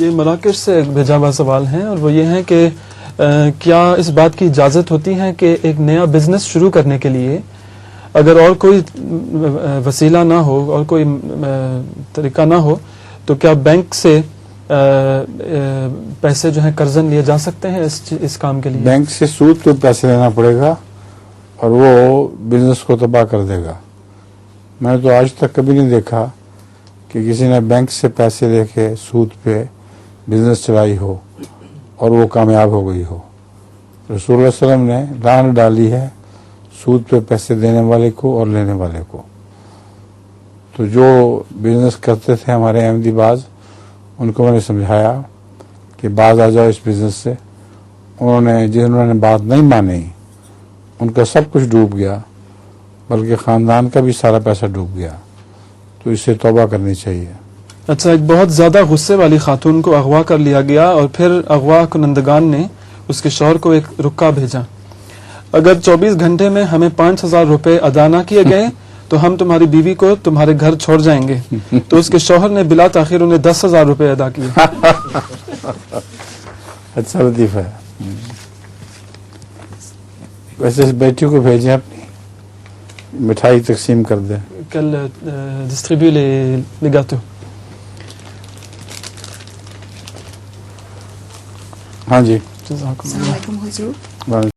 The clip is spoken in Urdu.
یہ مراکش سے ایک بھیجا ہوا سوال ہے اور وہ یہ ہے کہ کیا اس بات کی اجازت ہوتی ہے کہ ایک نیا بزنس شروع کرنے کے لیے اگر اور کوئی وسیلہ نہ ہو اور کوئی طریقہ نہ ہو تو کیا بینک سے پیسے جو ہیں قرضاً لیے جا سکتے ہیں اس کام کے لیے؟ بینک سے سود پہ پیسے لینا پڑے گا اور وہ بزنس کو تباہ کر دے گا. میں نے تو آج تک کبھی نہیں دیکھا کہ کسی نے بینک سے پیسے لے کے سود پہ بزنس چلائی ہو اور وہ کامیاب ہو گئی ہو. رسول اللہ علیہ وسلم نے لعنت ڈالی ہے سود پہ پیسے دینے والے کو اور لینے والے کو. تو جو بزنس کرتے تھے ہمارے احمدی باز ان کو میں نے سمجھایا کہ باز آ جاؤ اس بزنس سے. جنہوں نے بات نہیں مانی ان کا سب کچھ ڈوب گیا بلکہ خاندان کا بھی سارا پیسہ ڈوب گیا. تو اس سے توبہ کرنی چاہیے. اچھا، ایک بہت زیادہ غصے والی خاتون کو اغوا کر لیا گیا اور پھر اغوا کنندگان نے اس کے شوہر کو ایک رکا بھیجا. اگر 24 گھنٹے میں ہمیں 5,000 روپے ادا نہ کیے گئے تو ہم تمہاری بیوی کو تمہارے گھر چھوڑ جائیں گے. تو اس کے شوہر نے بلا تاخیر انہیں 10,000 روپے ادا کیے. اچھا لطیفہ ہے. ویسے اس بیٹی کو بھیجیں اپنی مٹھائی تقسیم کر دیں. کل ڈسٹریبیو les gâteaux. ہاں جی. جزاکم السلام علیکم حضور.